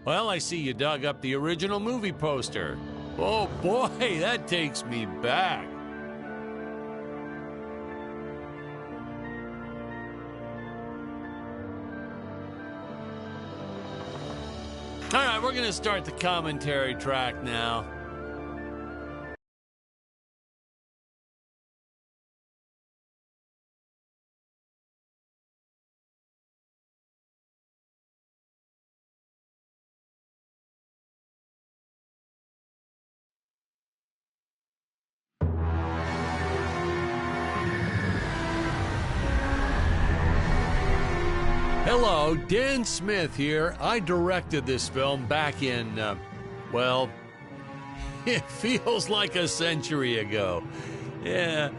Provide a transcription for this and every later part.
Well, I see you dug up the original movie poster. Oh boy, that takes me back. All right, we're gonna start the commentary track now. Hello, Dan Smith here. I directed this film back in, well, it feels like a century ago. Yeah.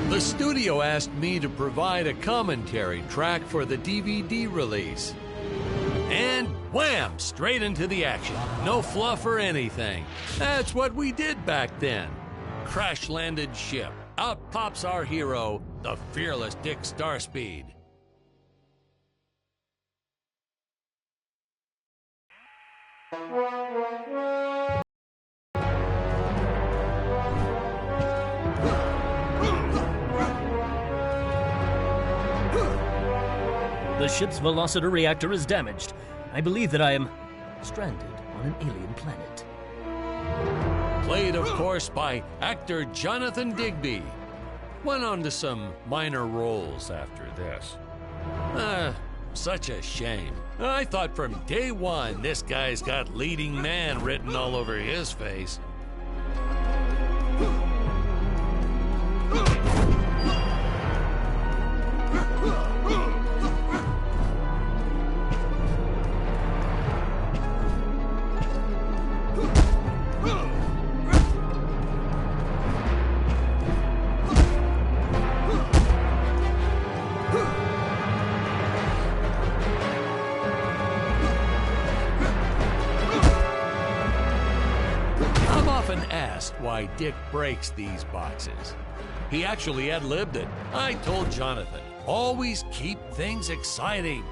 The studio asked me to provide a commentary track for the DVD release. And wham! Straight into the action. No fluff or anything. That's what we did back then. Crash-landed ship. Out pops our hero, the fearless Dick Starspeed. The ship's velociter reactor is damaged. I believe that I am stranded on an alien planet. Played, of course, by actor Jonathan Digby. Went on to some minor roles after this. Such a shame. I thought from day one this guy's got leading man written all over his face. Why Dick breaks these boxes. He actually ad-libbed it. I told Jonathan, always keep things exciting.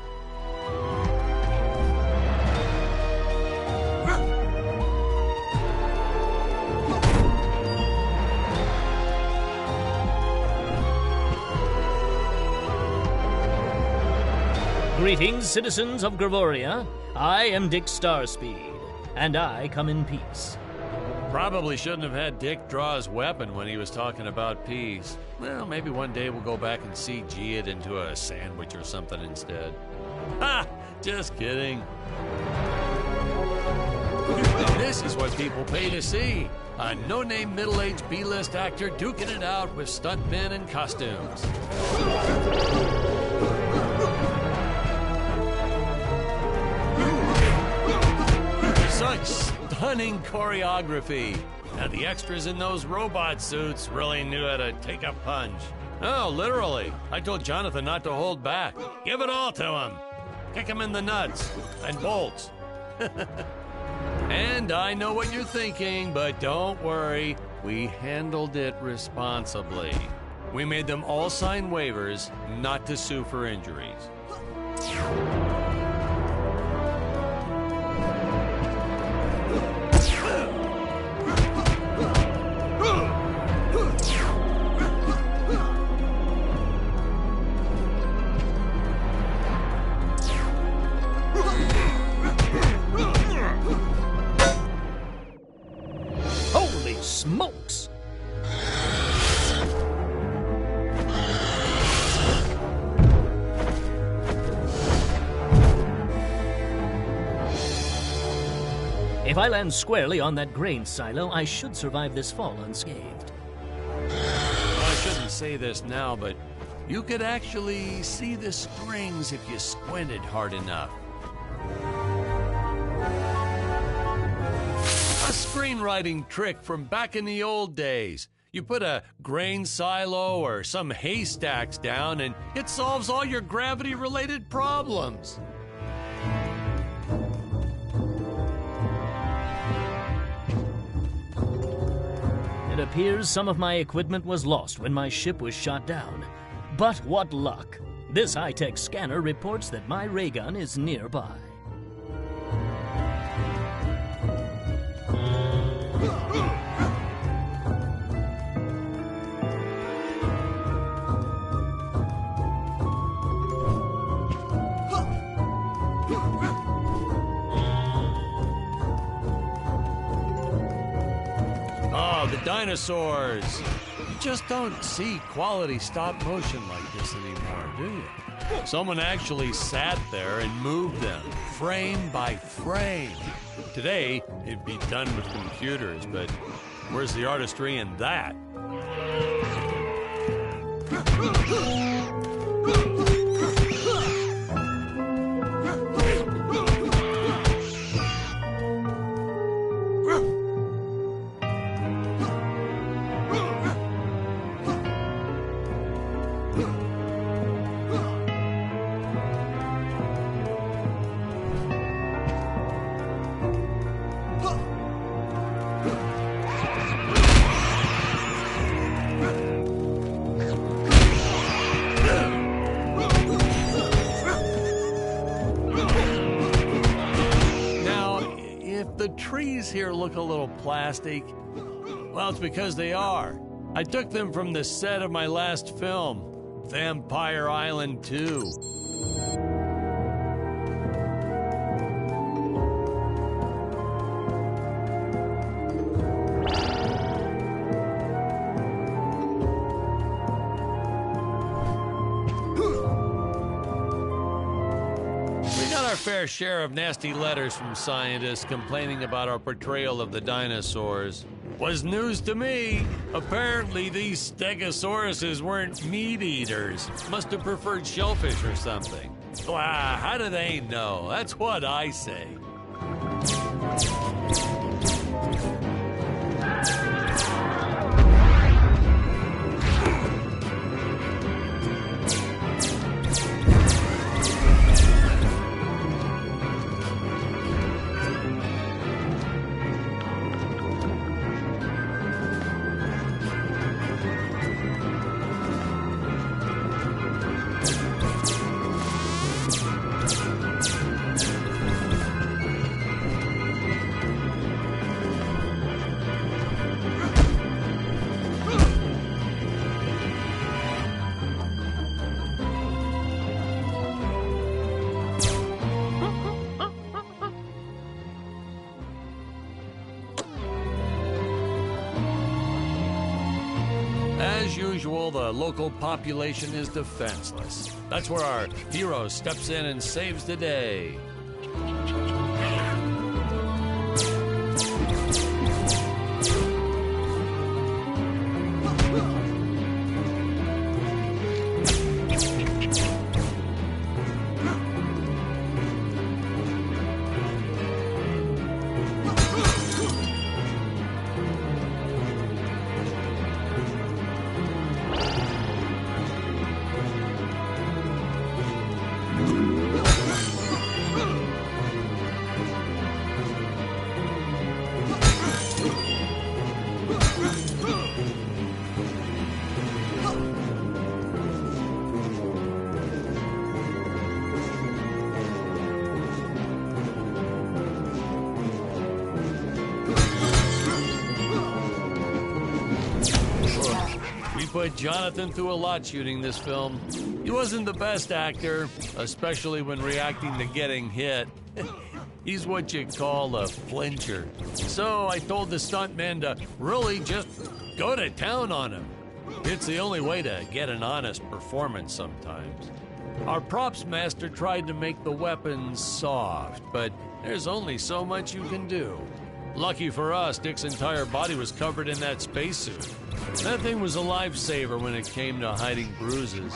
Greetings, citizens of Gravoria. I am Dick Starspeed, and I come in peace. Probably shouldn't have had Dick draw his weapon when he was talking about peace. Well, maybe one day we'll go back and CG it into a sandwich or something instead. Ha! Just kidding. This is what people pay to see. A no-name middle-aged B-list actor duking it out with stuntmen and costumes. Such stunning choreography. Now the extras in those robot suits really knew how to take a punch. Oh, literally. I told Jonathan not to hold back. Give it all to him. Kick him in the nuts and bolts. And I know what you're thinking, but don't worry. We handled it responsibly. We made them all sign waivers not to sue for injuries. Smokes! If I land squarely on that grain silo, I should survive this fall unscathed. Well, I shouldn't say this now, but you could actually see the strings if you squinted hard enough. A screenwriting trick from back in the old days. You put a grain silo or some haystacks down and it solves all your gravity-related problems. It appears some of my equipment was lost when my ship was shot down. But what luck! This high-tech scanner reports that my ray gun is nearby. the dinosaurs. You just don't see quality stop motion like this anymore, do you? Someone actually sat there and moved them, frame by frame. Today, it'd be done with computers, but where's the artistry in that? The trees here look a little plastic. Well, it's because they are. I took them from the set of my last film, Vampire Island 2. Fair share of nasty letters from scientists complaining about our portrayal of the dinosaurs. Was news to me. Apparently these stegosauruses weren't meat eaters. Must have preferred shellfish or something. Wow, how do they know? That's what I say. As usual, the local population is defenseless. That's where our hero steps in and saves the day. Put Jonathan through a lot shooting this film. He wasn't the best actor, especially when reacting to getting hit. He's what you call a flincher. So I told the stuntman to really just go to town on him. It's the only way to get an honest performance sometimes. Our props master tried to make the weapons soft, but there's only so much you can do. Lucky for us, Dick's entire body was covered in that spacesuit. That thing was a lifesaver when it came to hiding bruises.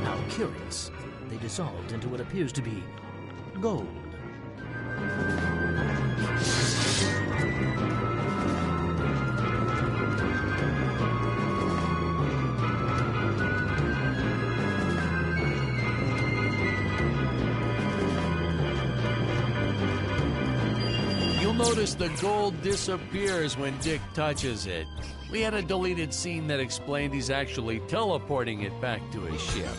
How curious. They dissolved into what appears to be gold. Notice the gold disappears when Dick touches it. We had a deleted scene that explained he's actually teleporting it back to his ship.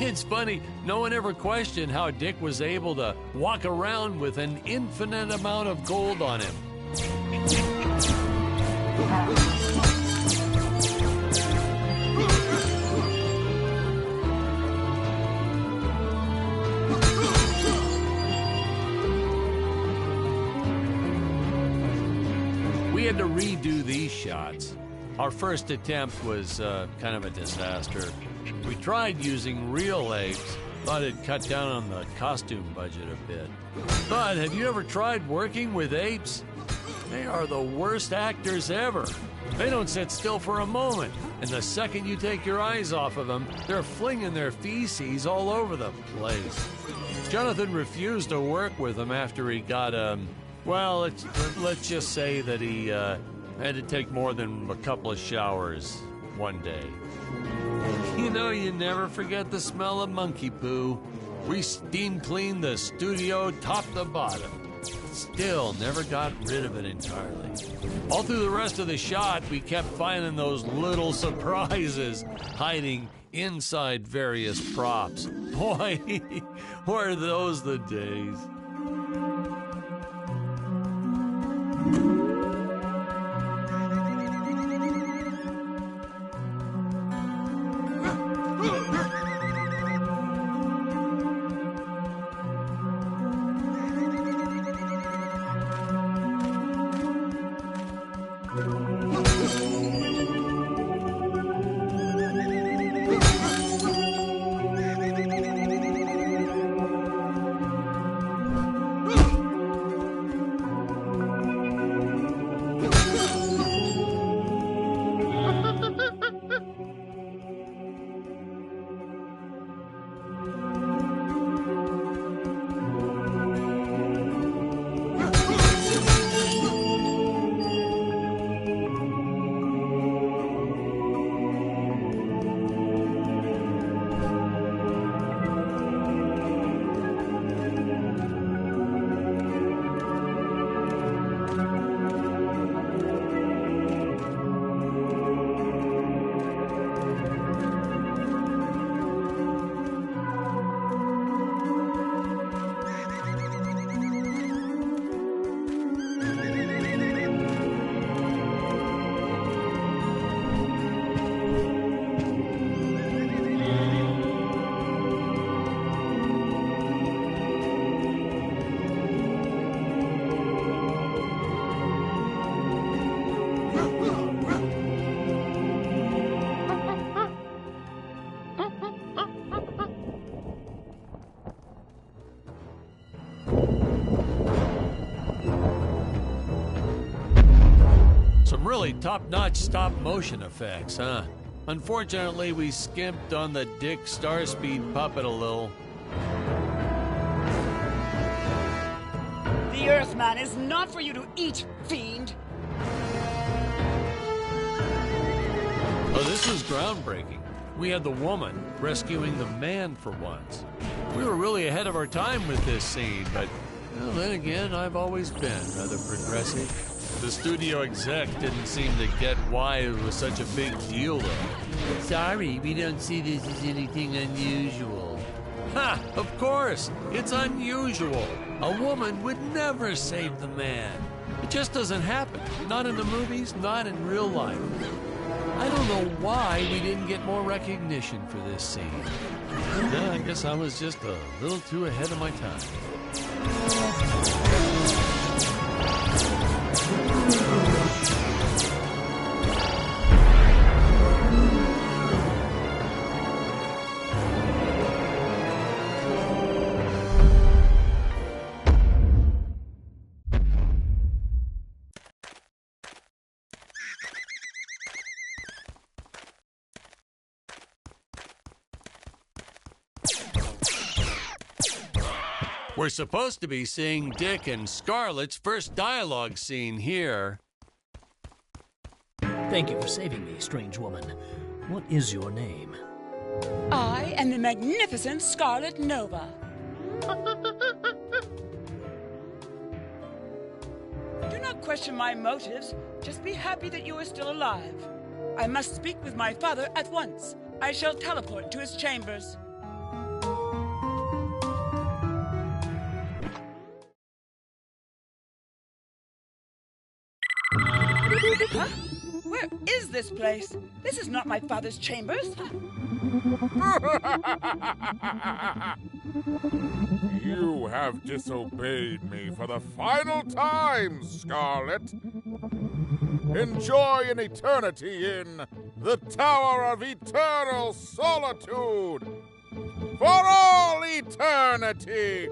It's funny, no one ever questioned how Dick was able to walk around with an infinite amount of gold on him. We had to redo these shots. Our first attempt was kind of a disaster. We tried using real apes, thought it'd cut down on the costume budget a bit. But have you ever tried working with apes? They are the worst actors ever. They don't sit still for a moment, and the second you take your eyes off of them, they're flinging their feces all over the place. Jonathan refused to work with them after he got, well, let's just say that he had to take more than a couple of showers one day. You know, you never forget the smell of monkey poo. We steam cleaned the studio top to bottom. Still never got rid of it entirely. All through the rest of the shot, we kept finding those little surprises hiding inside various props. Boy, were those the days. Some really top-notch stop-motion effects, huh? Unfortunately, we skimped on the Dick Starspeed puppet a little. The Earthman is not for you to eat, fiend! Oh, this was groundbreaking. We had the woman rescuing the man for once. We were really ahead of our time with this scene, but well, then again, I've always been rather progressive. The studio exec didn't seem to get why it was such a big deal, though. Sorry, we don't see this as anything unusual. Ha! Of course! It's unusual. A woman would never save the man. It just doesn't happen. Not in the movies, not in real life. I don't know why we didn't get more recognition for this scene. I guess I was just a little too ahead of my time. We're supposed to be seeing Dick and Scarlett's first dialogue scene here. Thank you for saving me, strange woman. What is your name? I am the magnificent Scarlet Nova. Do not question my motives. Just be happy that you are still alive. I must speak with my father at once. I shall teleport to his chambers. Huh? Where Where is this place? This is not my father's chambers. You have disobeyed me for the final time, Scarlet. Enjoy an eternity in the Tower of Eternal Solitude. For all eternity!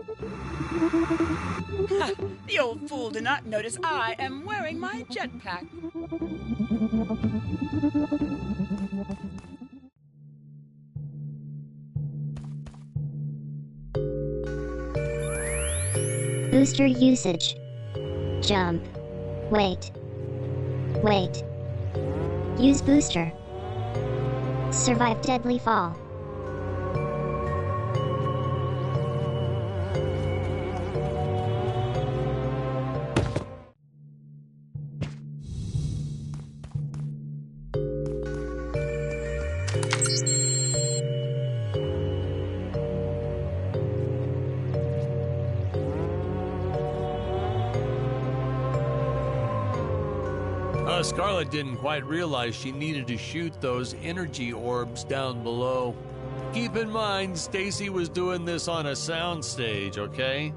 The old fool did not notice I am wearing my jetpack. Booster usage. Jump. Wait. Wait. Use booster. Survive deadly fall. Scarlet didn't quite realize she needed to shoot those energy orbs down below. Keep in mind, Stacy was doing this on a soundstage, okay?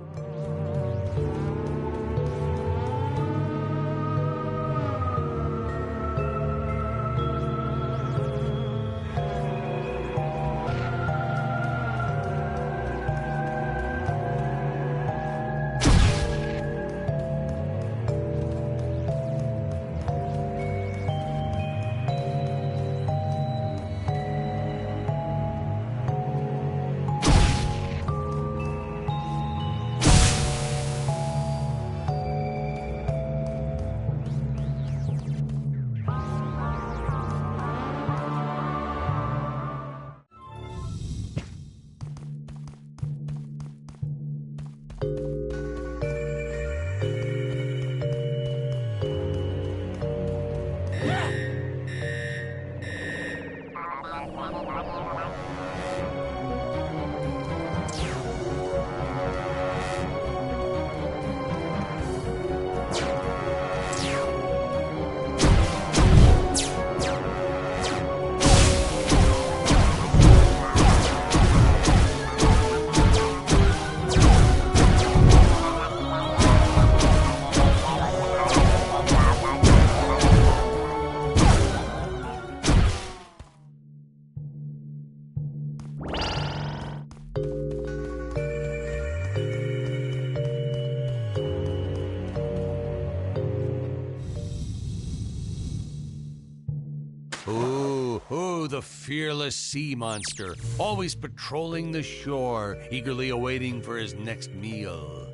The fearless sea monster, always patrolling the shore, eagerly awaiting for his next meal.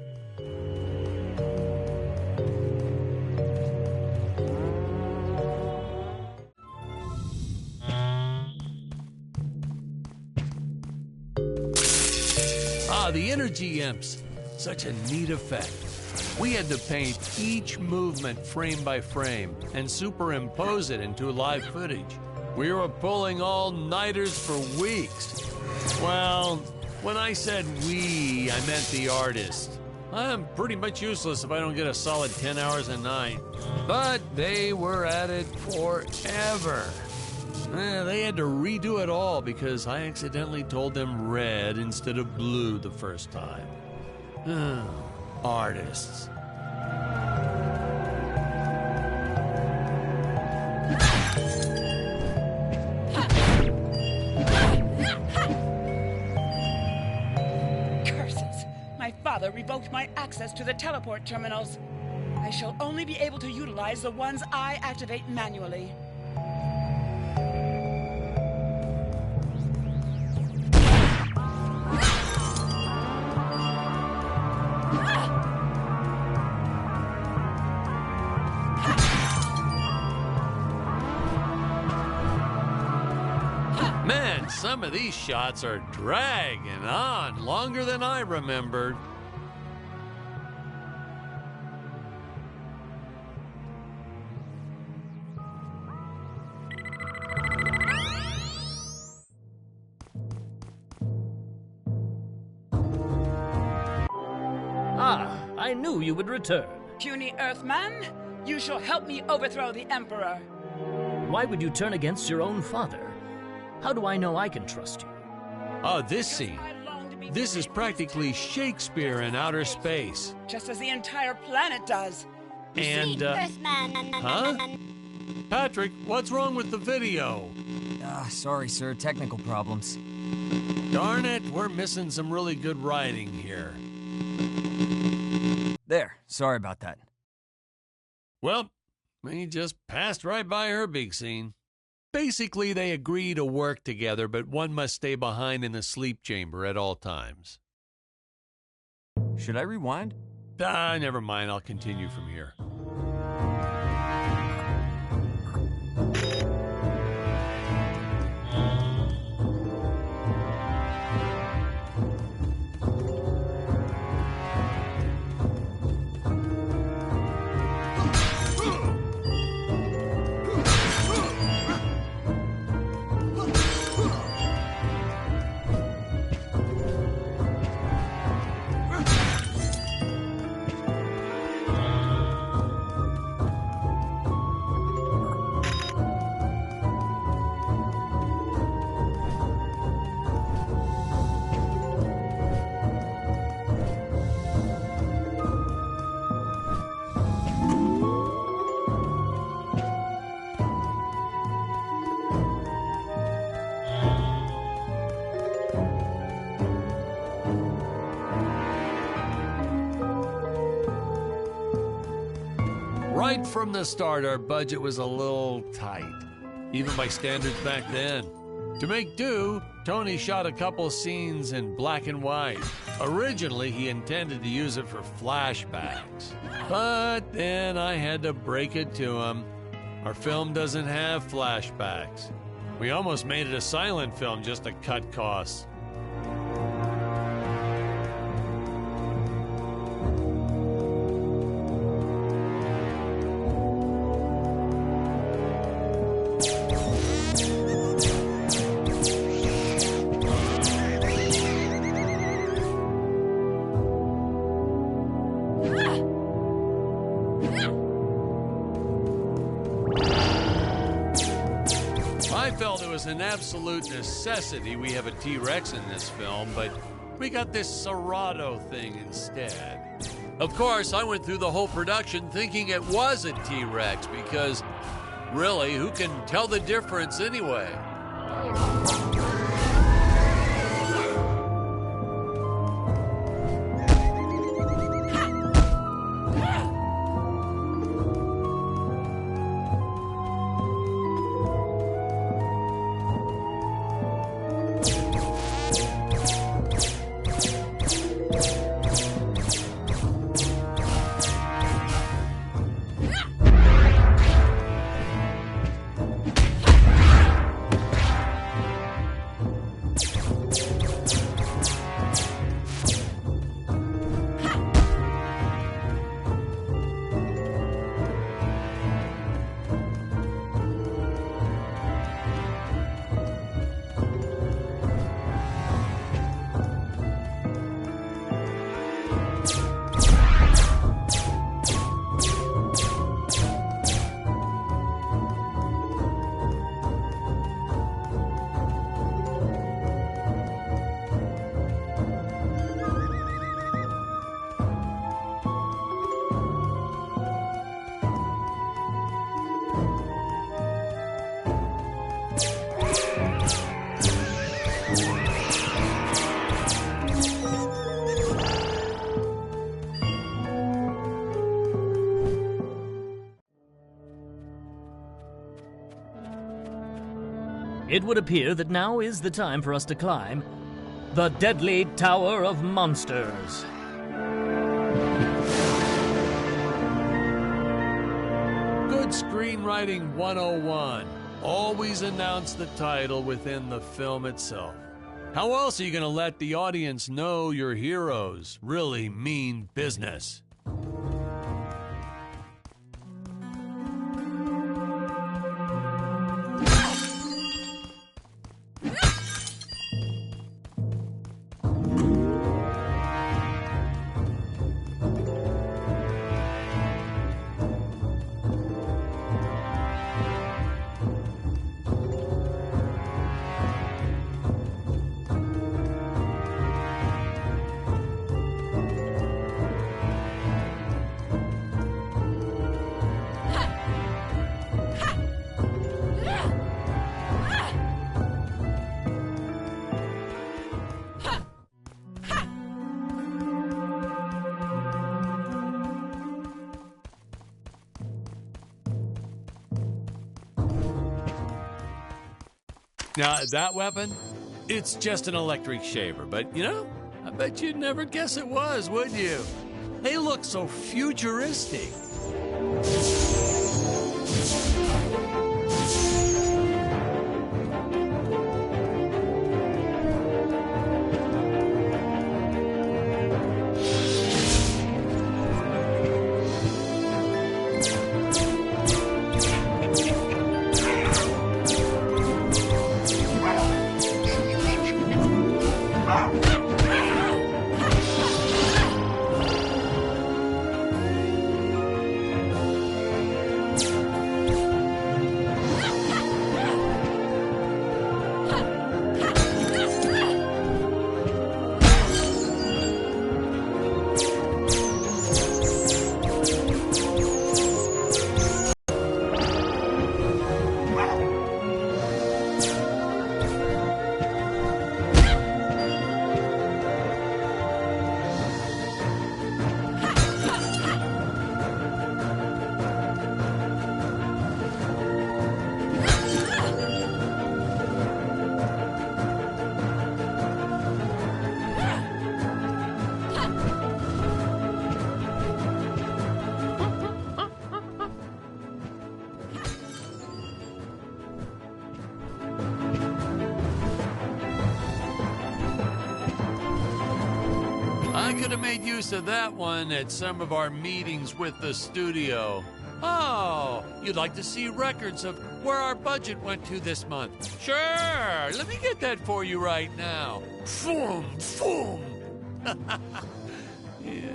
The energy imps. Such a neat effect. We had to paint each movement frame by frame and superimpose it into live footage. We were pulling all-nighters for weeks. Well, when I said we, I meant the artist. I'm pretty much useless if I don't get a solid 10 hours a night. But they were at it forever. They had to redo it all because I accidentally told them red instead of blue the first time. Artists. Curses! My father revoked my access to the teleport terminals. I shall only be able to utilize the ones I activate manually. Man, some of these shots are dragging on longer than I remembered. I knew you would return. Puny Earthman, you shall help me overthrow the Emperor. Why would you turn against your own father? How do I know I can trust you? Oh, this scene. This is practically Shakespeare in outer space. Just as the entire planet does. And, huh? Patrick, what's wrong with the video? Sorry, sir. Technical problems. Darn it, we're missing some really good writing here. There. Sorry about that. Well, we just passed right by her big scene. Basically, they agree to work together, but one must stay behind in the sleep chamber at all times. Should I rewind? Never mind. I'll continue from here. Right from the start, our budget was a little tight, even by standards back then. To make do, Tony shot a couple scenes in black and white. Originally, he intended to use it for flashbacks. But then I had to break it to him. Our film doesn't have flashbacks. We almost made it a silent film just to cut costs. I felt it was an absolute necessity we have a T-Rex in this film, but we got this Serato thing instead. Of course, I went through the whole production thinking it was a T-Rex because, really, who can tell the difference anyway? It would appear that now is the time for us to climb the Deadly Tower of Monsters. Good screenwriting 101. Always announce the title within the film itself. How else are you going to let the audience know your heroes really mean business? Now, that weapon, it's just an electric shaver, but you know, I bet you'd never guess it was, would you? They look so futuristic. I could have made use of that one at some of our meetings with the studio. Oh, you'd like to see records of where our budget went to this month? Sure, let me get that for you right now. Boom, boom. Yeah.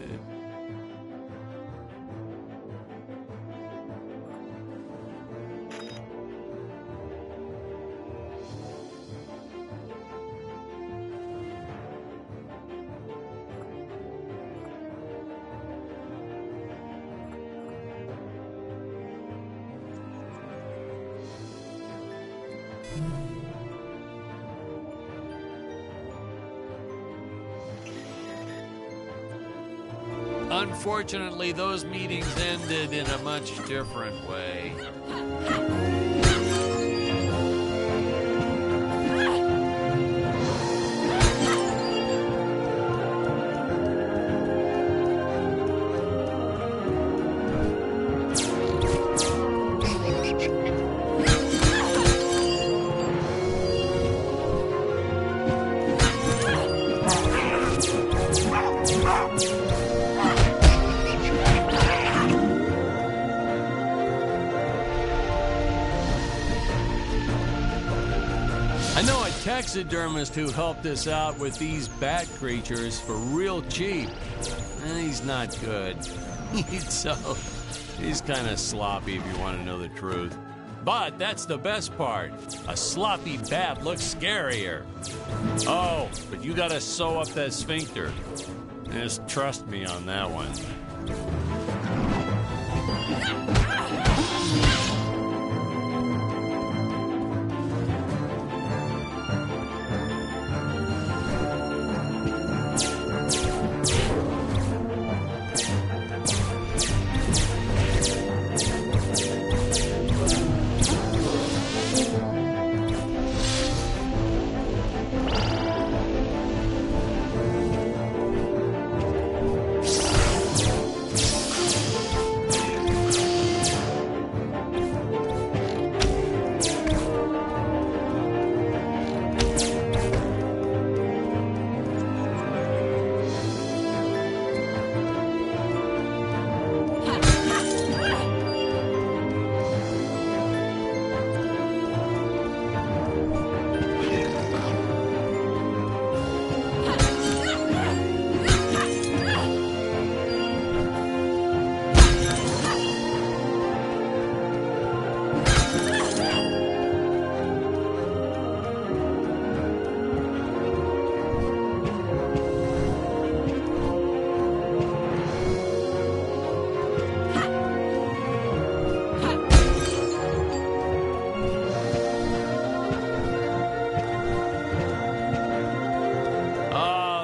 Unfortunately, those meetings ended in a much different way. I know a taxidermist who helped us out with these bat creatures for real cheap. He's not good. He's kind of sloppy if you want to know the truth. But that's the best part. A sloppy bat looks scarier. Oh, but you gotta sew up that sphincter. Just trust me on that one.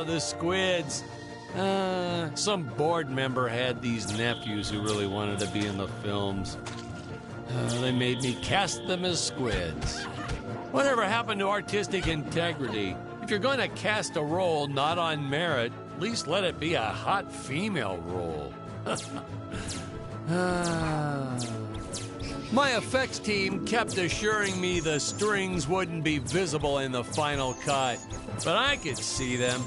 The squids. Some board member had these nephews who really wanted to be in the films. They made me cast them as squids. Whatever happened to artistic integrity? If you're going to cast a role not on merit, at least let it be a hot female role. My effects team kept assuring me the strings wouldn't be visible in the final cut, but I could see them.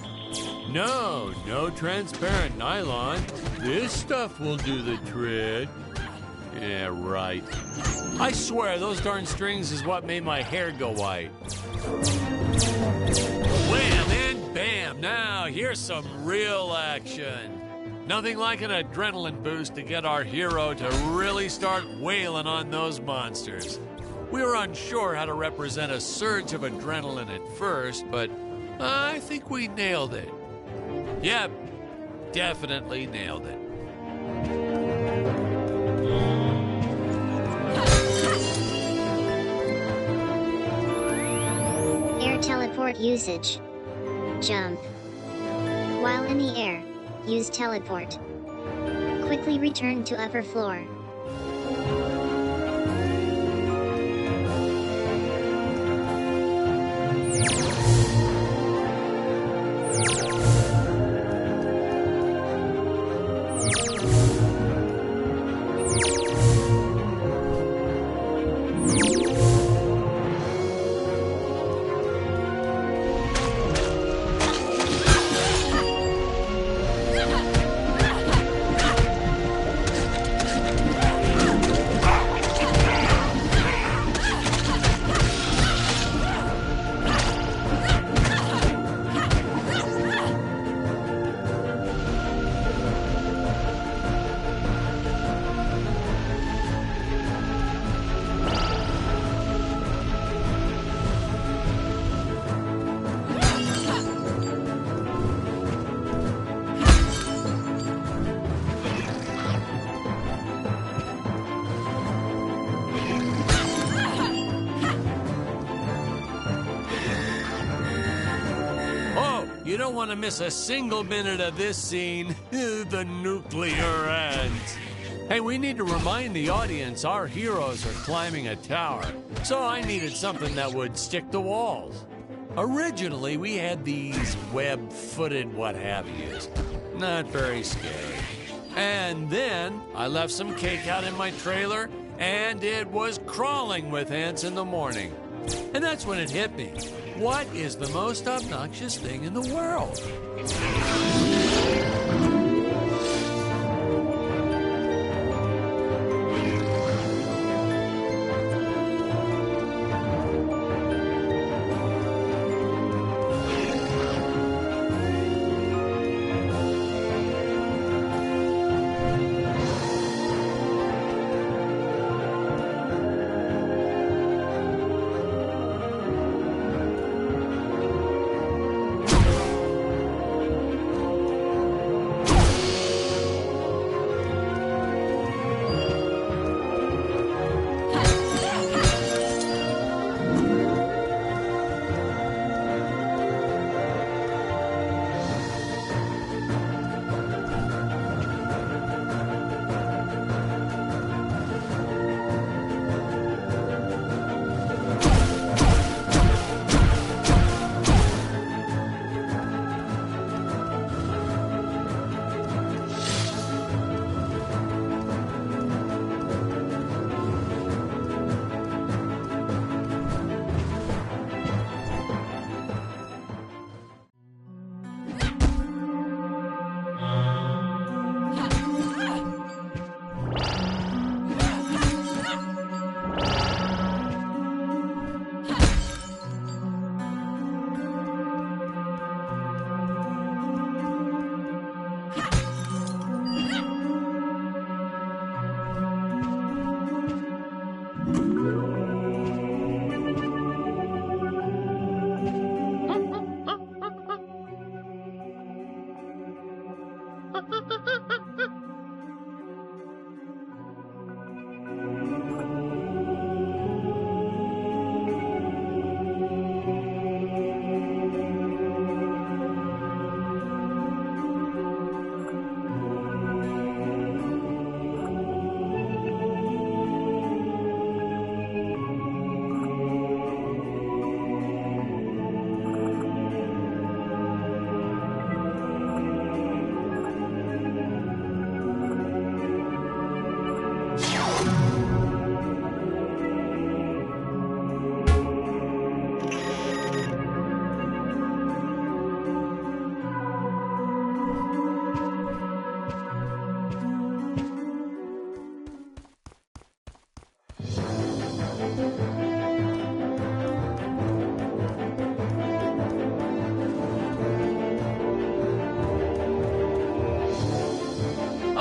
No transparent nylon. This stuff will do the trick. Yeah, right. I swear, those darn strings is what made my hair go white. Wham and bam! Now, here's some real action. Nothing like an adrenaline boost to get our hero to really start wailing on those monsters. We were unsure how to represent a surge of adrenaline at first, but I think we nailed it. Yep, definitely nailed it. Air teleport usage. Jump. While in the air, use teleport. Quickly return to upper floor. You don't want to miss a single minute of this scene. The nuclear ends. Hey, we need to remind the audience our heroes are climbing a tower, so I needed something that would stick to walls. Originally, we had these web-footed what-have-yous. Not very scary. And then I left some cake out in my trailer, and it was crawling with ants in the morning. And that's when it hit me. What is the most obnoxious thing in the world?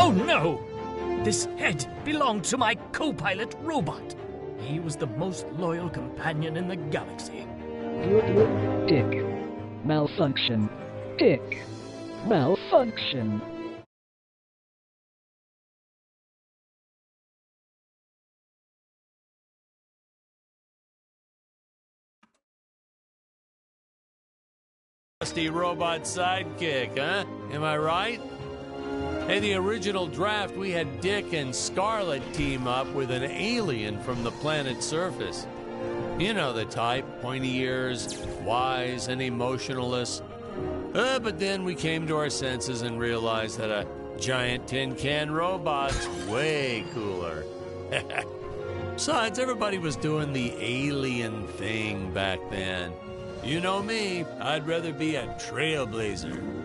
Oh no! This head belonged to my co-pilot robot. He was the most loyal companion in the galaxy. Dick. Malfunction. Dick. Malfunction. Rusty robot sidekick, huh? Am I right? In the original draft, we had Dick and Scarlet team up with an alien from the planet's surface. You know the type, pointy ears, wise and emotionless. But then we came to our senses and realized that a giant tin can robot's way cooler. Besides, everybody was doing the alien thing back then. You know me, I'd rather be a trailblazer.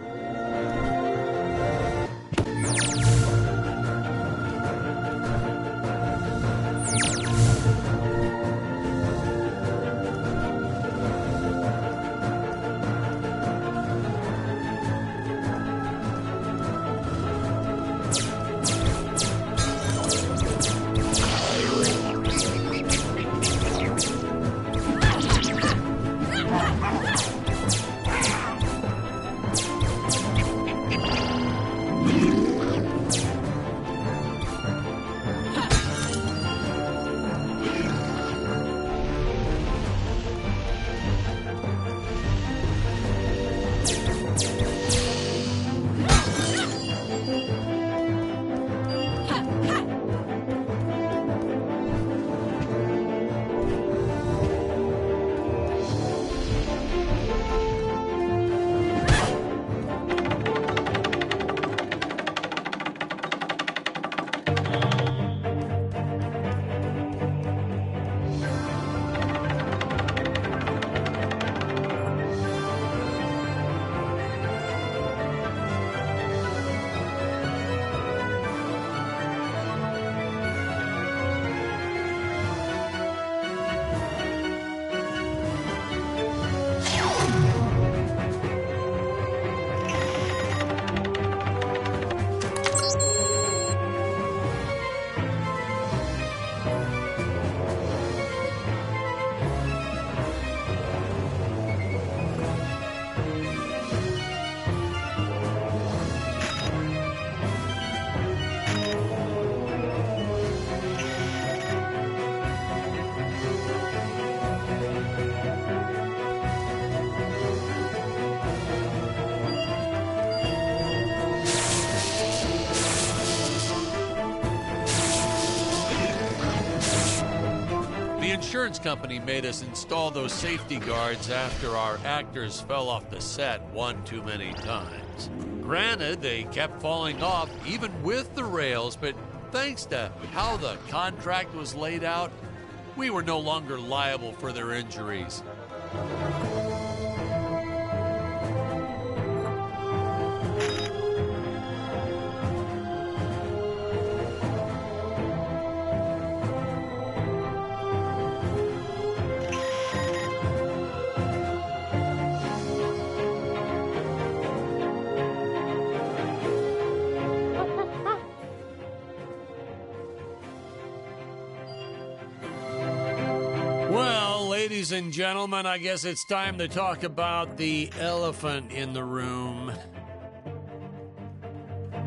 The insurance company made us install those safety guards after our actors fell off the set one too many times. Granted, they kept falling off even with the rails, but thanks to how the contract was laid out, we were no longer liable for their injuries. Ladies and gentlemen, I guess it's time to talk about the elephant in the room.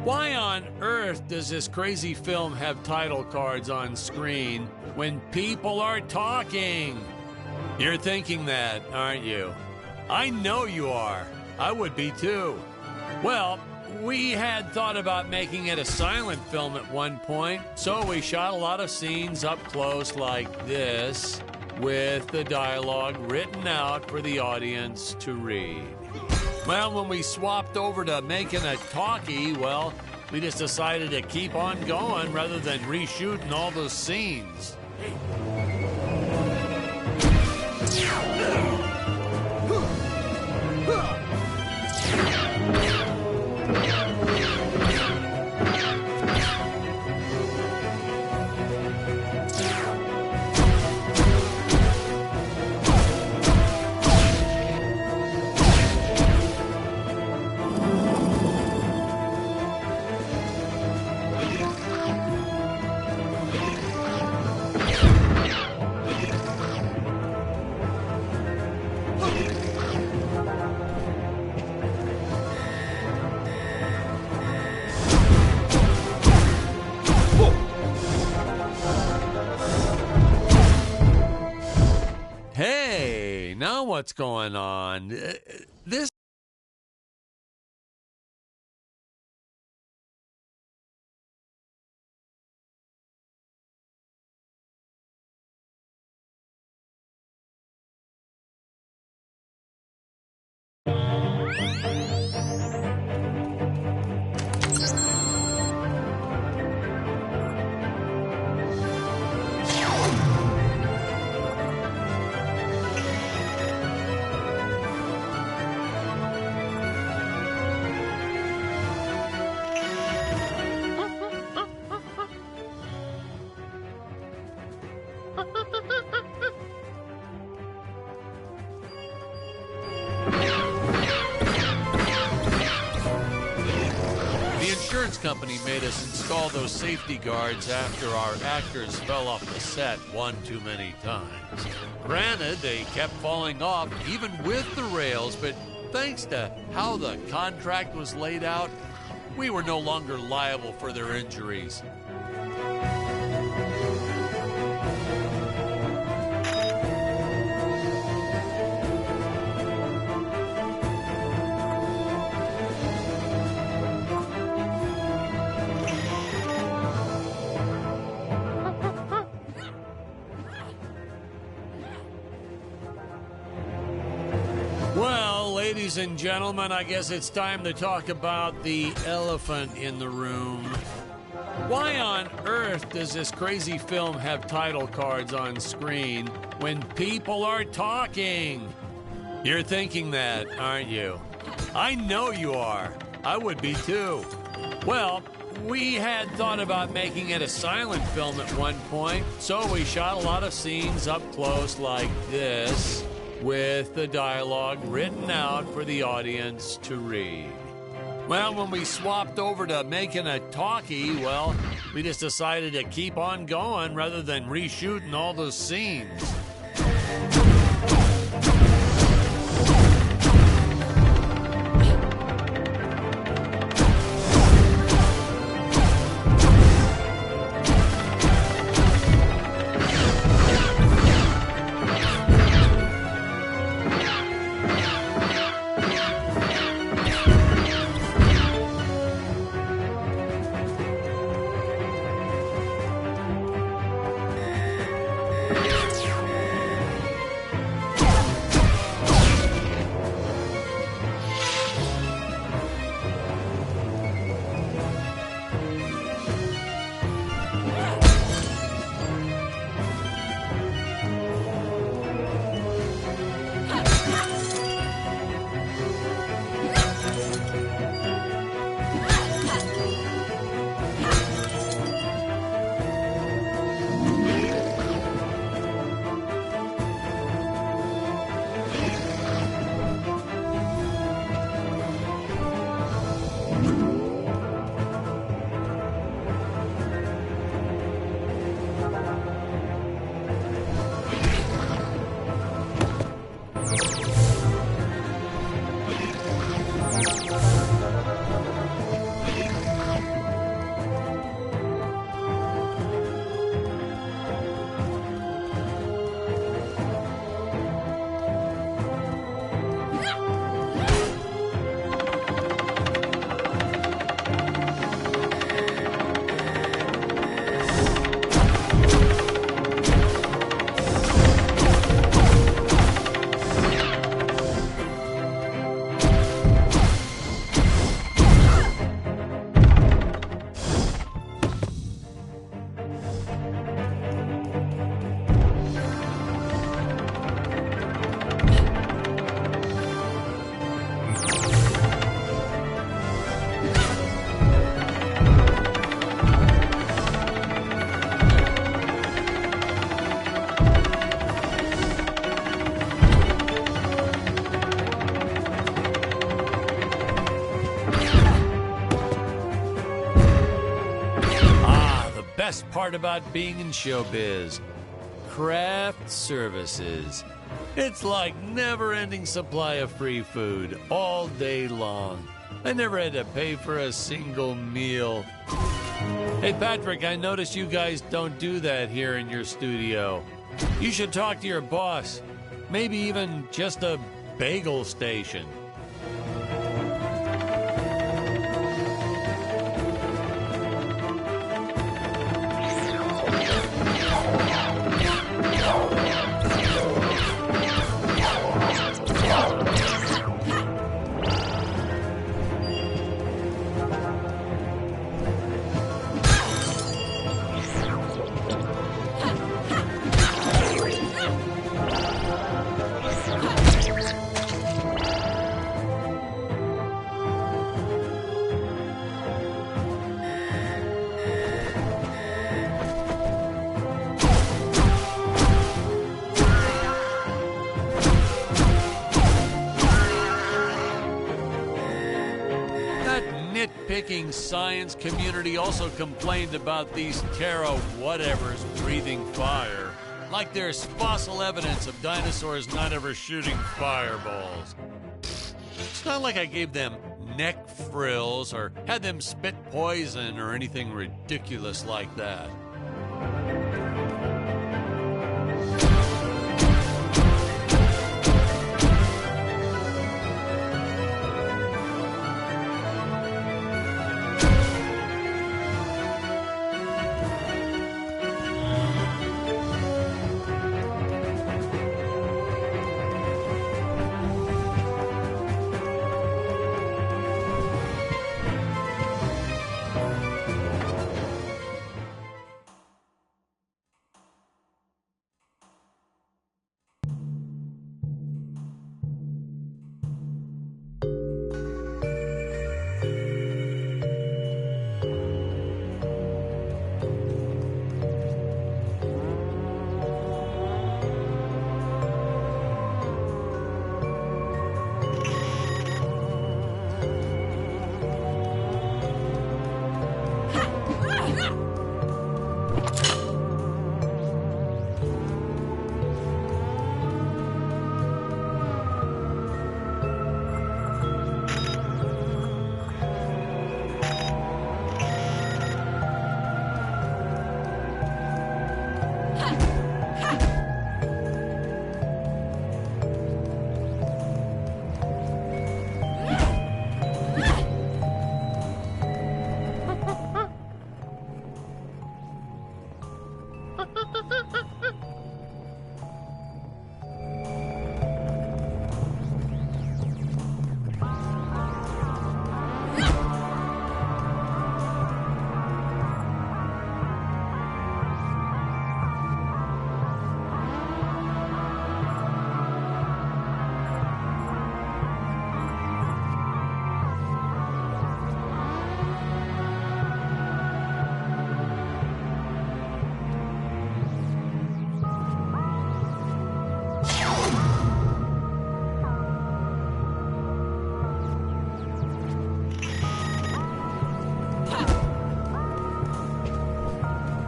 Why on earth does this crazy film have title cards on screen when people are talking? You're thinking that, aren't you? I know you are. I would be too. Well, we had thought about making it a silent film at one point, so we shot a lot of scenes up close like this, with the dialogue written out for the audience to read. Well, when we swapped over to making a talkie, well, we just decided to keep on going rather than reshooting all those scenes. what's going on. This insurance company made us install those safety guards after our actors fell off the set one too many times. Granted, they kept falling off even with the rails, but thanks to how the contract was laid out, we were no longer liable for their injuries. Well, ladies and gentlemen, I guess it's time to talk about the elephant in the room. Why on earth does this crazy film have title cards on screen when people are talking? You're thinking that, aren't you? I know you are. I would be too. Well, we had thought about making it a silent film at one point, so we shot a lot of scenes up close like this, with the dialogue written out for the audience to read. Well, when we swapped over to making a talkie, well, we just decided to keep on going rather than reshooting all those scenes. Best part about being in showbiz, craft services. It's like never-ending supply of free food all day long. I never had to pay for a single meal. Hey, Patrick, I noticed you guys don't do that here in your studio. You should talk to your boss. maybe even just a bagel station. Nitpicking science community also complained about these Terra whatevers breathing fire, like there's fossil evidence of dinosaurs not ever shooting fireballs. It's not like I gave them neck frills or had them spit poison or anything ridiculous like that.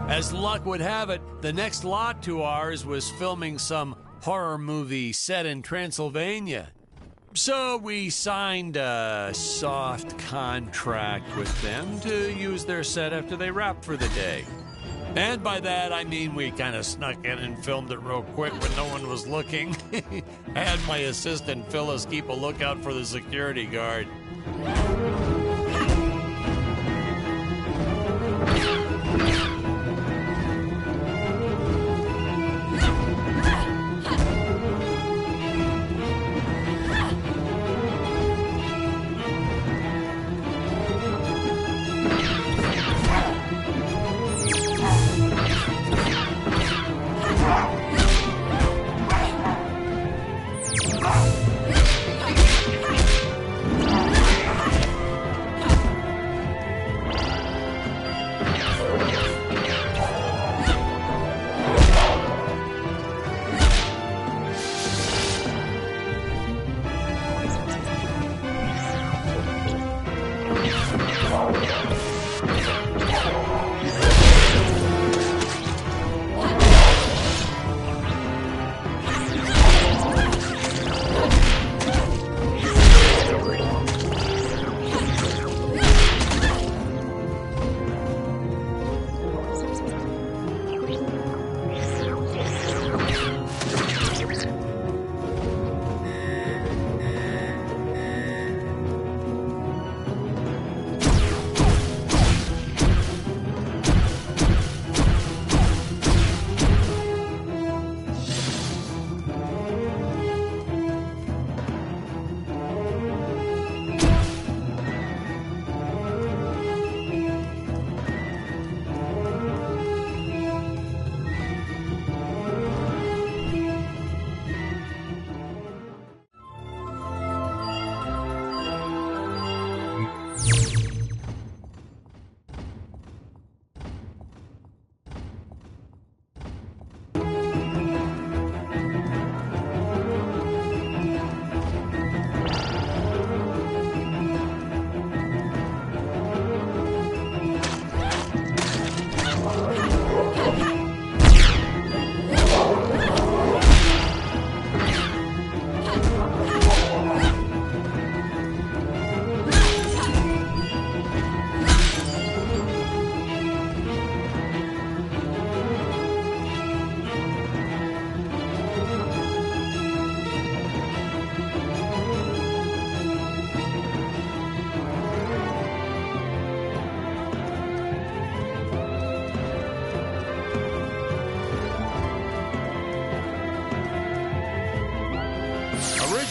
As luck would have it, the next lot to ours was filming some horror movie set in Transylvania. So we signed a soft contract with them to use their set after they wrapped for the day. And by that, I mean we kind of snuck in and filmed it real quick when no one was looking. I had my assistant Phyllis keep a lookout for the security guard.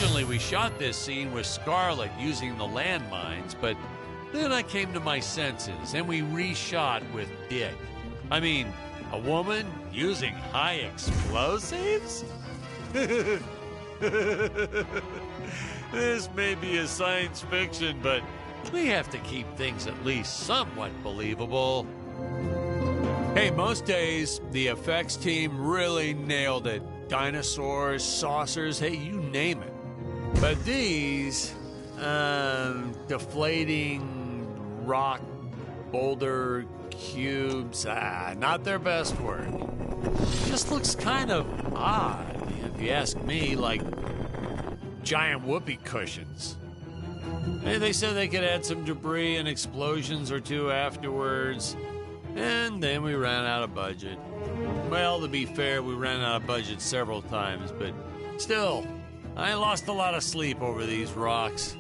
Originally, we shot this scene with Scarlett using the landmines, but then I came to my senses and we reshot with Dick. I mean, a woman using high explosives? This may be a science fiction, but we have to keep things at least somewhat believable. Hey, most days, the effects team really nailed it. Dinosaurs, saucers, hey, you name it. But these, deflating rock boulder cubes, not their best work. Just looks kind of odd, if you ask me, like giant whoopee cushions. Hey, they said they could add some debris and explosions or two afterwards, and then we ran out of budget. Well, to be fair, we ran out of budget several times, but still, I lost a lot of sleep over these rocks.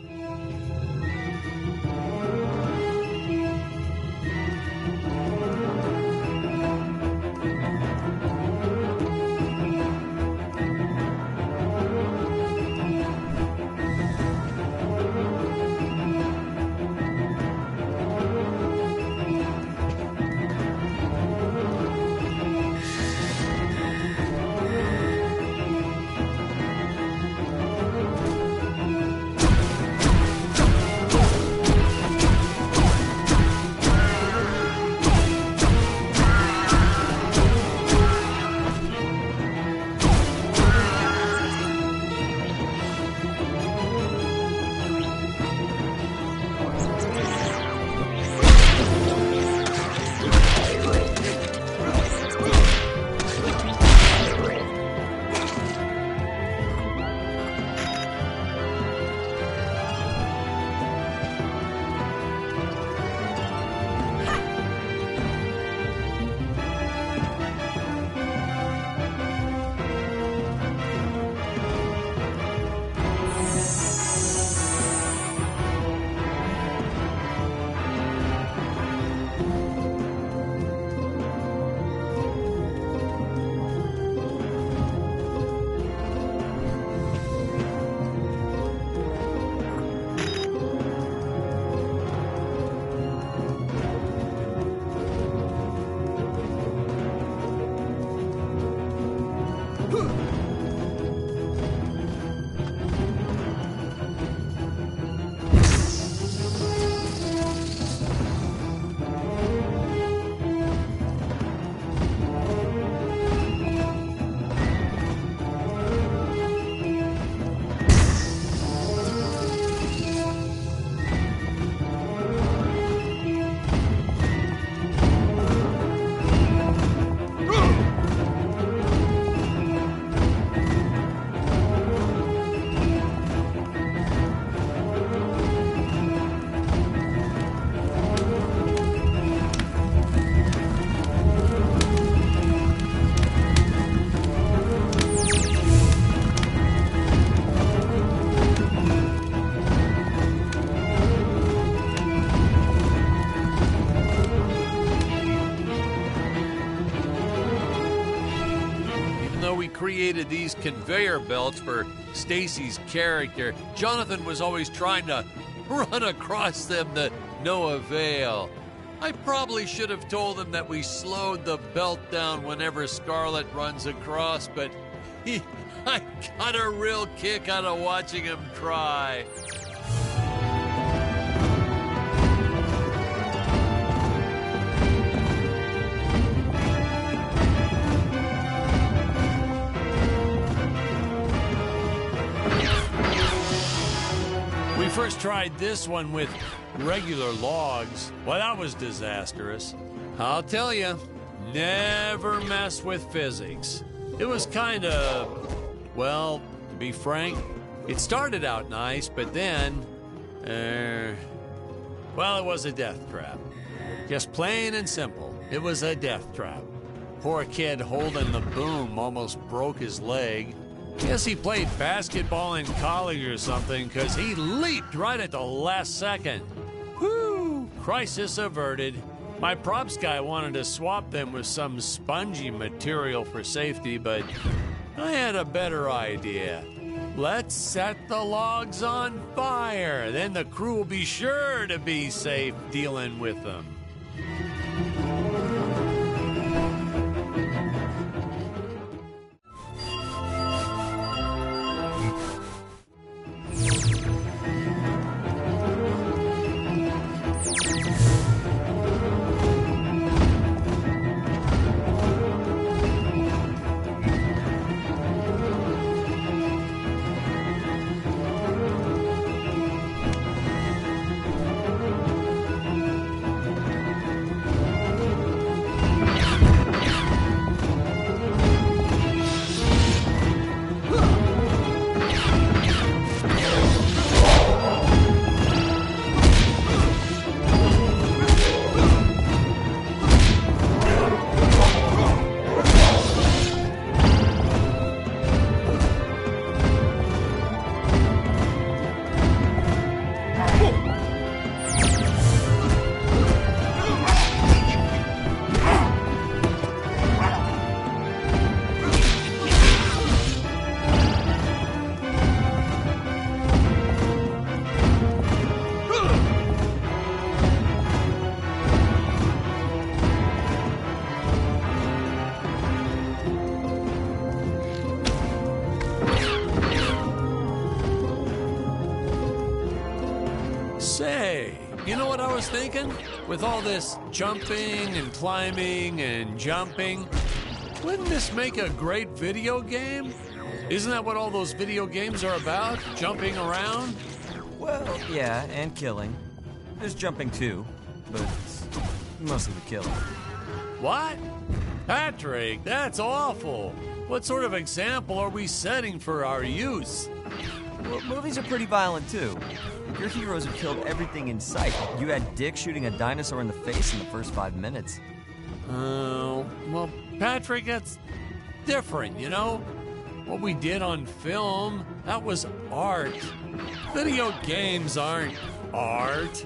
Created these conveyor belts for Stacy's character, Jonathan was always trying to run across them to no avail. I probably should have told him that we slowed the belt down whenever Scarlett runs across, but I got a real kick out of watching him try. First tried this one with regular logs. Well, that was disastrous. I'll tell you, never mess with physics. It was kind of, well, to be frank, it started out nice, but then, well, it was a death trap. Just plain and simple, it was a death trap. Poor kid holding the boom almost broke his leg. Guess he played basketball in college or something, because he leaped right at the last second. Whew! Crisis averted. My props guy wanted to swap them with some spongy material for safety, but I had a better idea. Let's set the logs on fire. Then the crew will be sure to be safe dealing with them. Say, you know what I was thinking? With all this jumping and climbing and jumping, wouldn't this make a great video game? Isn't that what all those video games are about? Jumping around? Well, yeah, and killing. There's jumping too, but it's mostly the killing. What? Patrick, that's awful. What sort of example are we setting for our youth? Well, movies are pretty violent too. Your heroes have killed everything in sight. You had Dick shooting a dinosaur in the face in the first 5 minutes. Oh, well, Patrick, that's different, you know? What we did on film, that was art. Video games aren't art.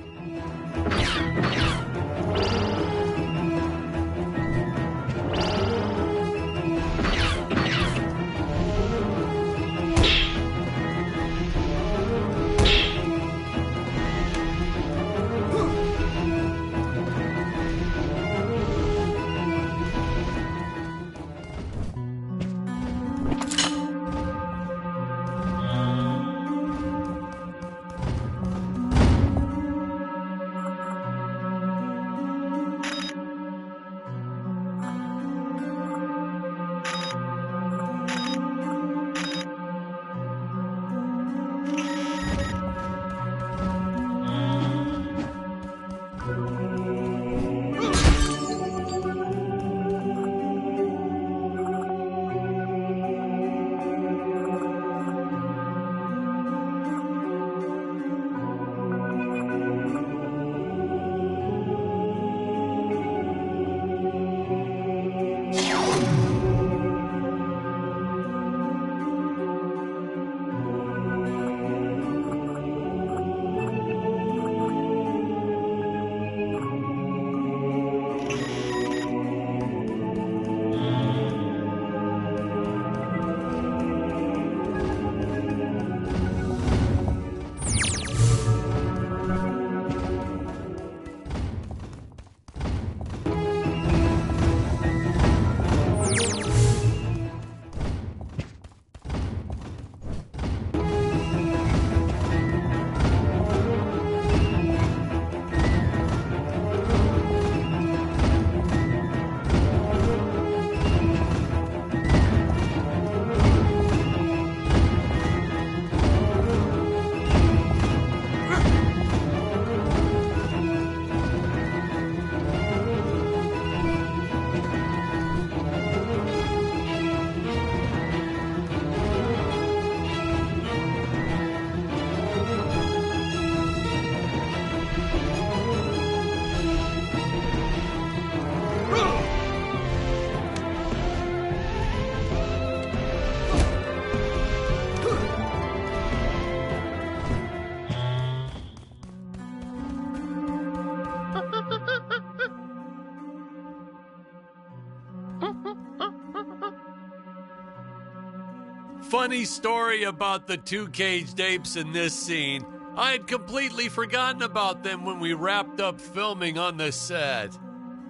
Funny story about the two caged apes in this scene. I had completely forgotten about them when we wrapped up filming on the set.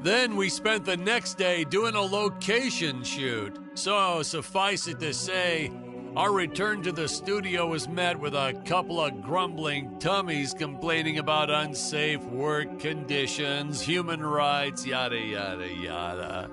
Then we spent the next day doing a location shoot. So, suffice it to say, our return to the studio was met with a couple of grumbling tummies complaining about unsafe work conditions, human rights, yada, yada, yada.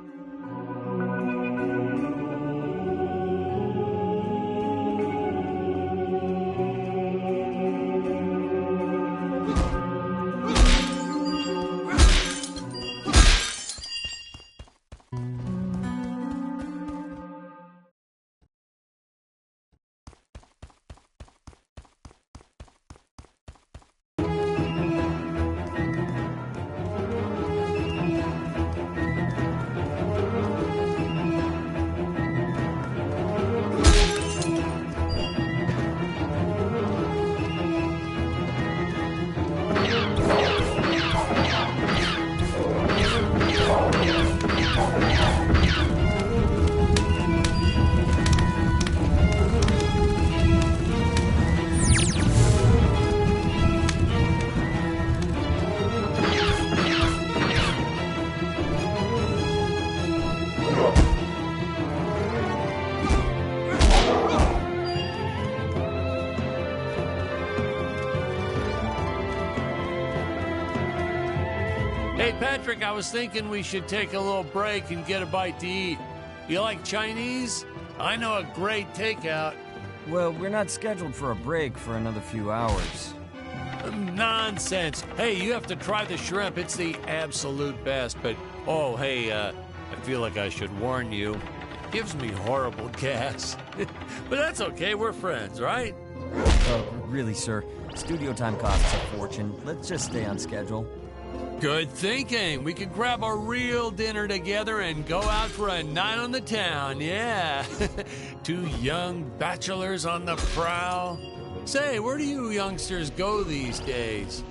Hey, Patrick, I was thinking we should take a little break and get a bite to eat. You like Chinese? I know a great takeout. Well, we're not scheduled for a break for another few hours. Nonsense. Hey, you have to try the shrimp. It's the absolute best. But, oh, hey, I feel like I should warn you. Gives me horrible gas. But that's okay. We're friends, right? Really, sir. Studio time costs a fortune. Let's just stay on schedule. Good thinking. We could grab a real dinner together and go out for a night on the town, yeah. Two young bachelors on the prowl. Say, where do you youngsters go these days?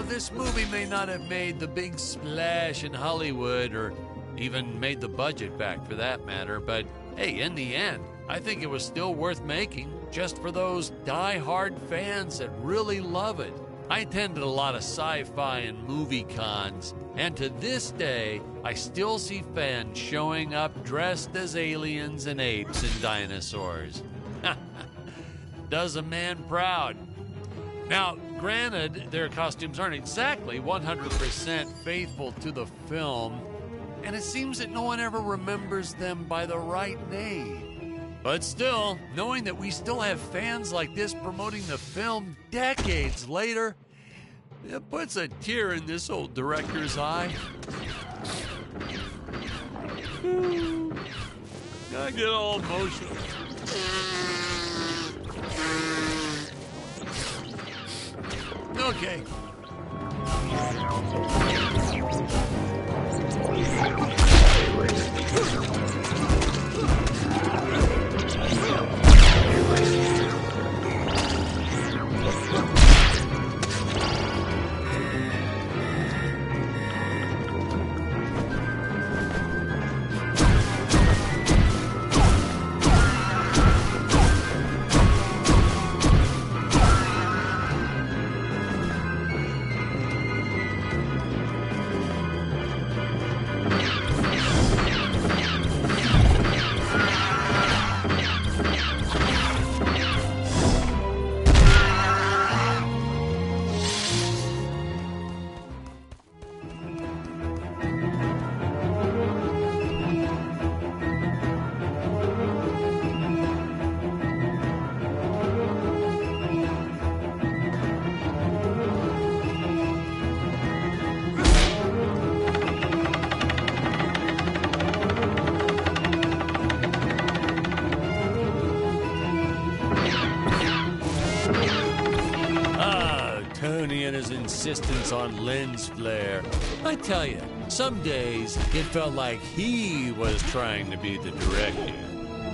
This movie may not have made the big splash in Hollywood or even made the budget back for that matter, but hey, in the end, I think it was still worth making just for those die-hard fans that really love it. I attended a lot of sci-fi and movie cons, and to this day, I still see fans showing up dressed as aliens and apes and dinosaurs. Does a man proud. Now, granted, their costumes aren't exactly 100% faithful to the film, and it seems that no one ever remembers them by the right name. But still, knowing that we still have fans like this promoting the film decades later, it puts a tear in this old director's eye. I get all emotional. Okay, Tony and his insistence on lens flare. I tell you, some days it felt like he was trying to be the director.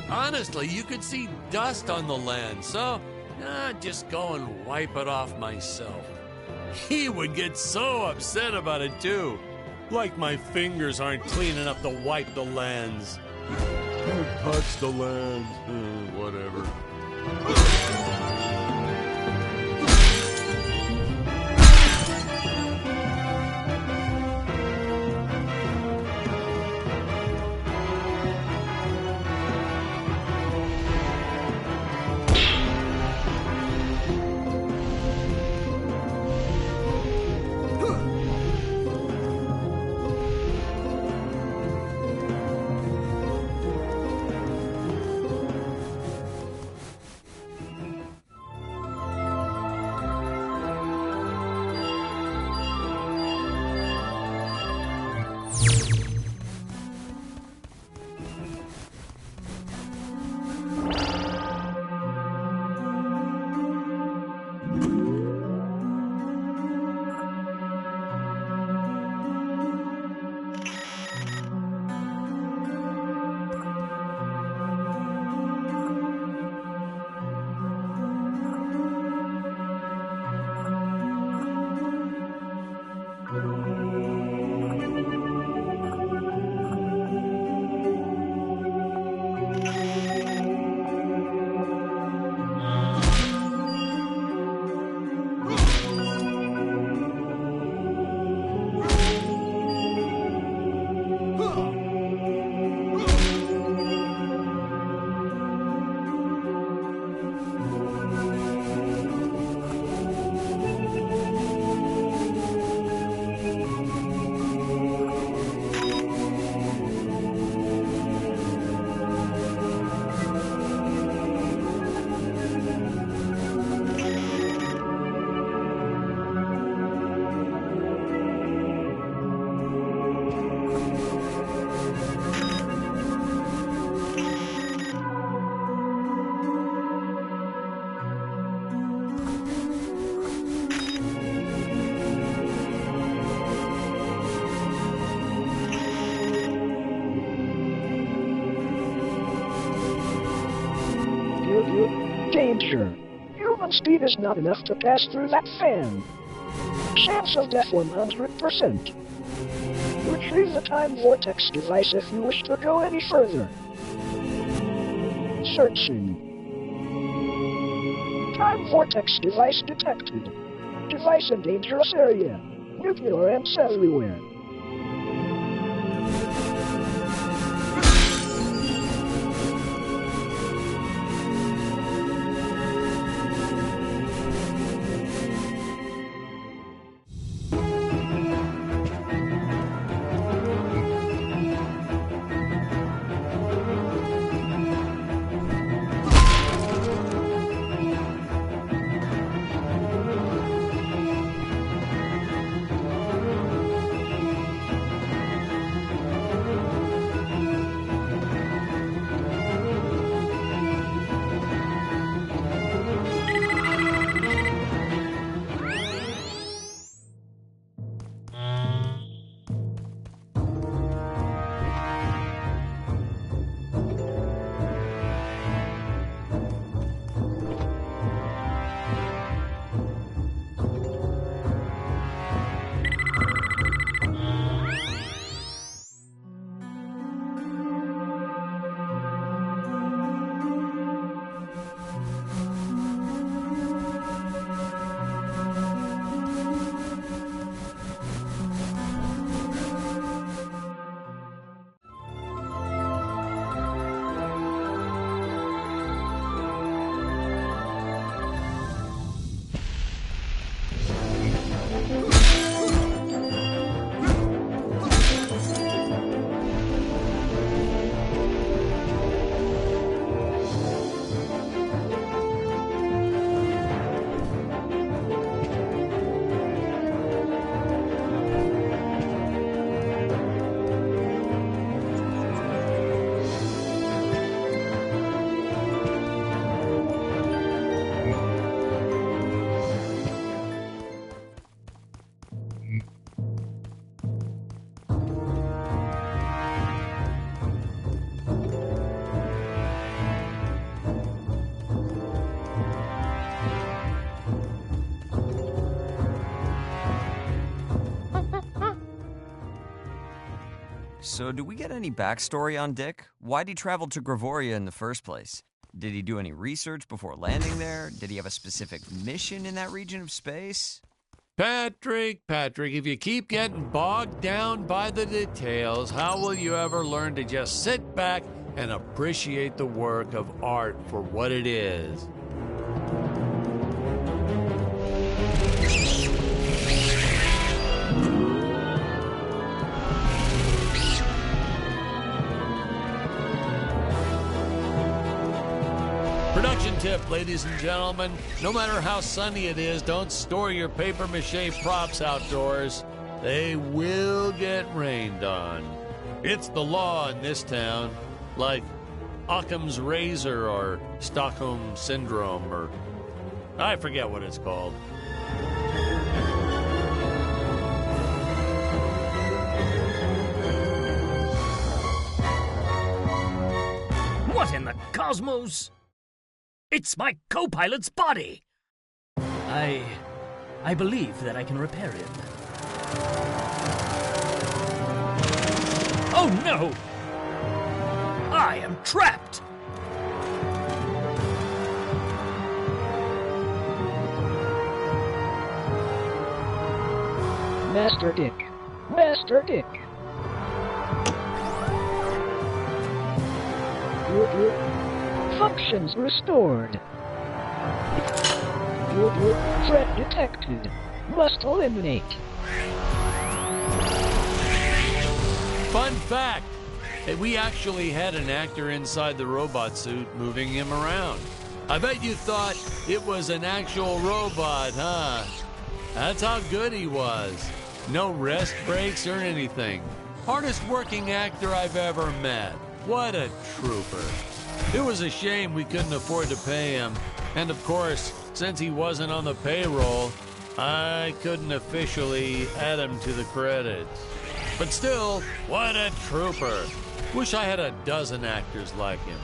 Honestly, you could see dust on the lens, so just go and wipe it off myself. He would get so upset about it too. Like my fingers aren't clean enough to wipe the lens. Don't touch the lens. Whatever. Danger. Human speed is not enough to pass through that fan. Chance of death 100%. Retrieve the time vortex device if you wish to go any further. Searching. Time vortex device detected. Device in dangerous area. Nuclear amps everywhere. So, do we get any backstory on Dick? Why'd he travel to Gravoria in the first place? Did he do any research before landing there? Did he have a specific mission in that region of space? Patrick, if you keep getting bogged down by the details, how will you ever learn to just sit back and appreciate the work of art for what it is? Production tip, ladies and gentlemen. No matter how sunny it is, don't store your papier-mâché props outdoors. They will get rained on. It's the law in this town, like Occam's razor or Stockholm Syndrome, or I forget what it's called. What in the cosmos? It's my co-pilot's body! I believe that I can repair him. Oh no! I am trapped! Master Dick. Master Dick. Functions restored. Threat detected. Must eliminate. Fun fact, that we actually had an actor inside the robot suit moving him around. I bet you thought it was an actual robot, huh? That's how good he was. No rest breaks or anything. Hardest working actor I've ever met. What a trooper. It was a shame we couldn't afford to pay him. And of course, since he wasn't on the payroll, I couldn't officially add him to the credits. But still, what a trooper. Wish I had a dozen actors like him.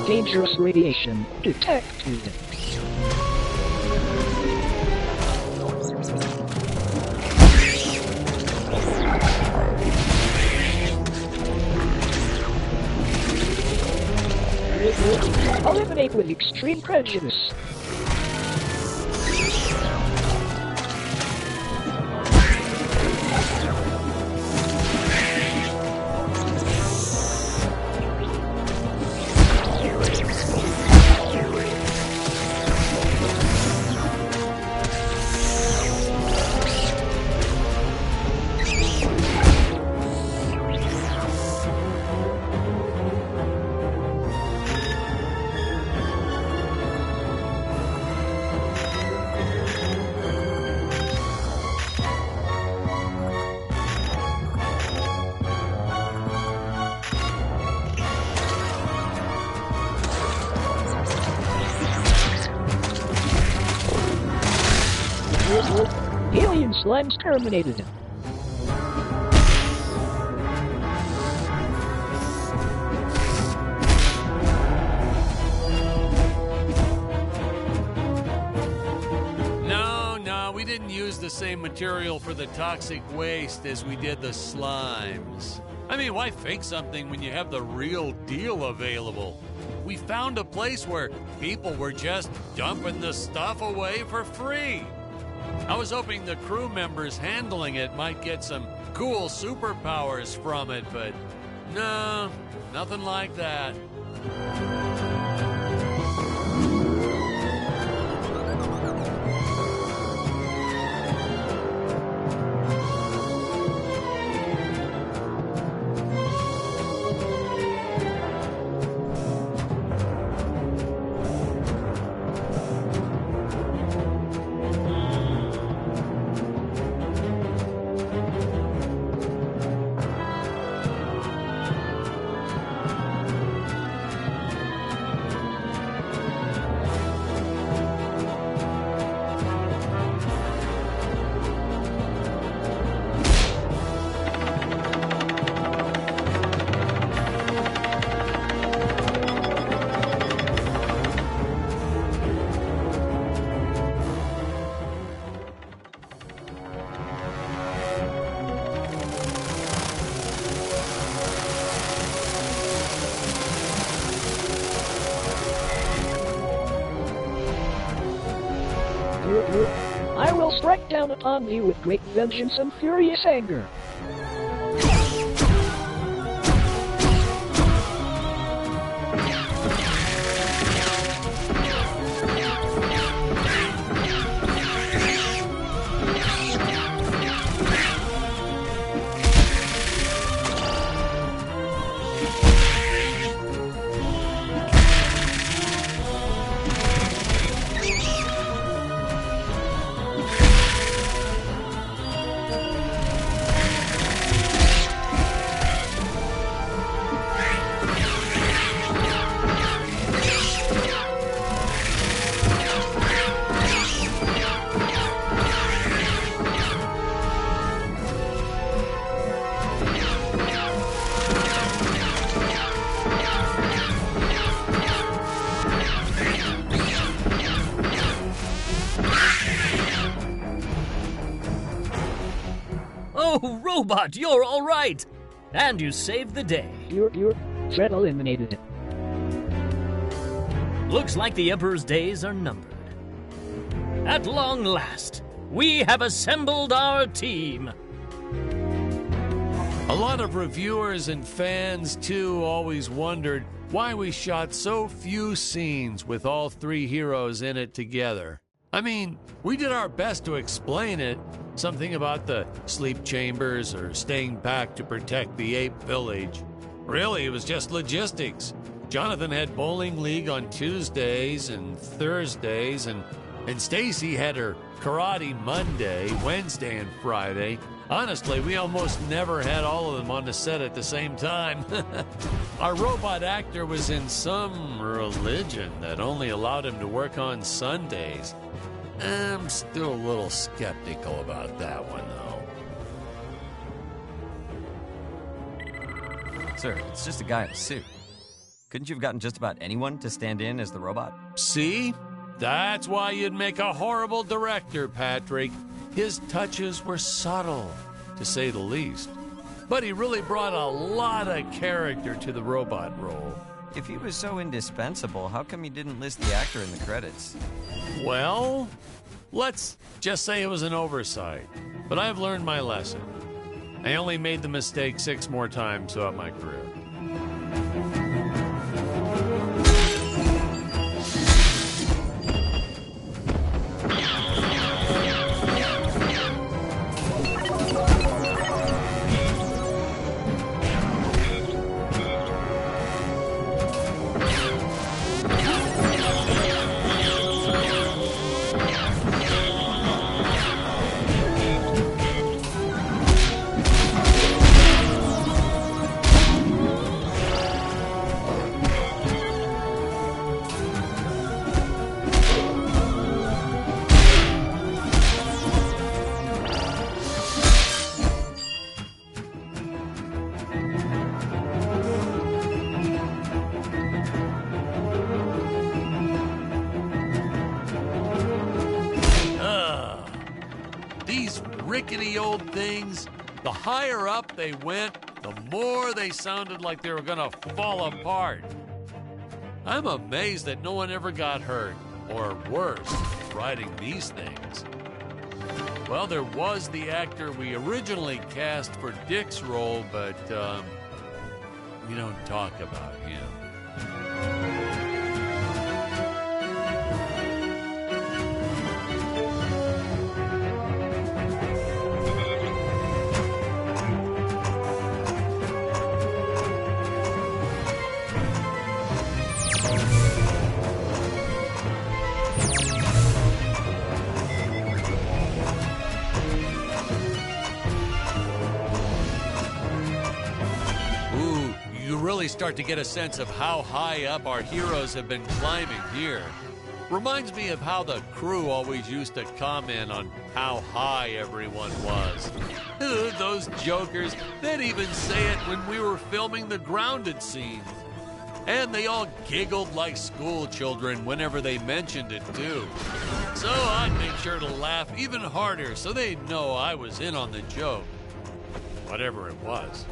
Dangerous radiation detected. Eliminate with extreme prejudice. slimes terminated. No, we didn't use the same material for the toxic waste as we did the slimes. I mean, why fake something when you have the real deal available? We found a place where people were just dumping the stuff away for free. I was hoping the crew members handling it might get some cool superpowers from it, but no, nothing like that. I will strike down upon thee with great vengeance and furious anger. Oh, Robot, you're all right! And you saved the day. You're threat eliminated. Looks like the Emperor's days are numbered. At long last, we have assembled our team. A lot of reviewers and fans, too, always wondered why we shot so few scenes with all three heroes in it together. I mean, we did our best to explain it. Something about the sleep chambers or staying back to protect the ape village. Really, it was just logistics. Jonathan had bowling league on Tuesdays and Thursdays, and Stacy had her karate Monday, Wednesday, and Friday. Honestly, we almost never had all of them on the set at the same time. Our robot actor was in some religion that only allowed him to work on Sundays. I'm still a little skeptical about that one, though. Sir, it's just a guy in a suit. Couldn't you have gotten just about anyone to stand in as the robot? See? That's why you'd make a horrible director, Patrick. His touches were subtle, to say the least. But he really brought a lot of character to the robot role. If he was so indispensable, how come you didn't list the actor in the credits? Well, let's just say it was an oversight. But I've learned my lesson. I only made the mistake 6 more times throughout my career. rickety old things, the higher up they went, the more they sounded like they were gonna fall apart. I'm amazed that no one ever got hurt, or worse, riding these things. Well, there was the actor we originally cast for Dick's role, but we don't talk about him. Really start to get a sense of how high up our heroes have been climbing here. Reminds me of how the crew always used to comment on how high everyone was. Those jokers, they'd even say it when we were filming the grounded scenes. And they all giggled like school children whenever they mentioned it too. So I'd make sure to laugh even harder so they'd know I was in on the joke. Whatever it was.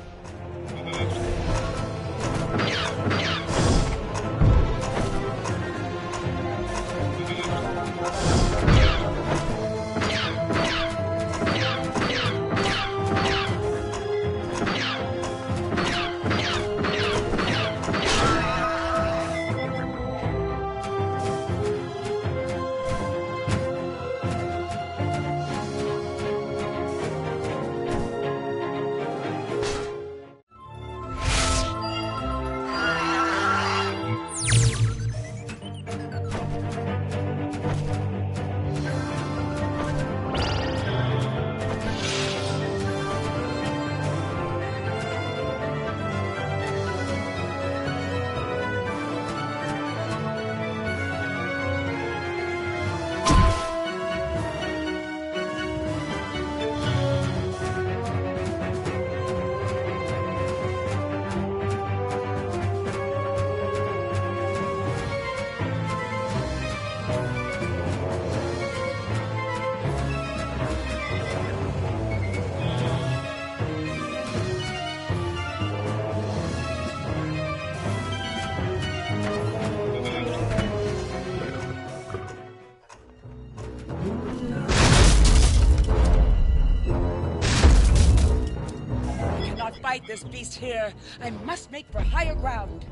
Fight this beast here. I must make for higher ground.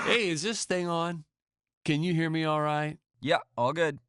Hey, is this thing on? Can you hear me all right? Yeah, all good.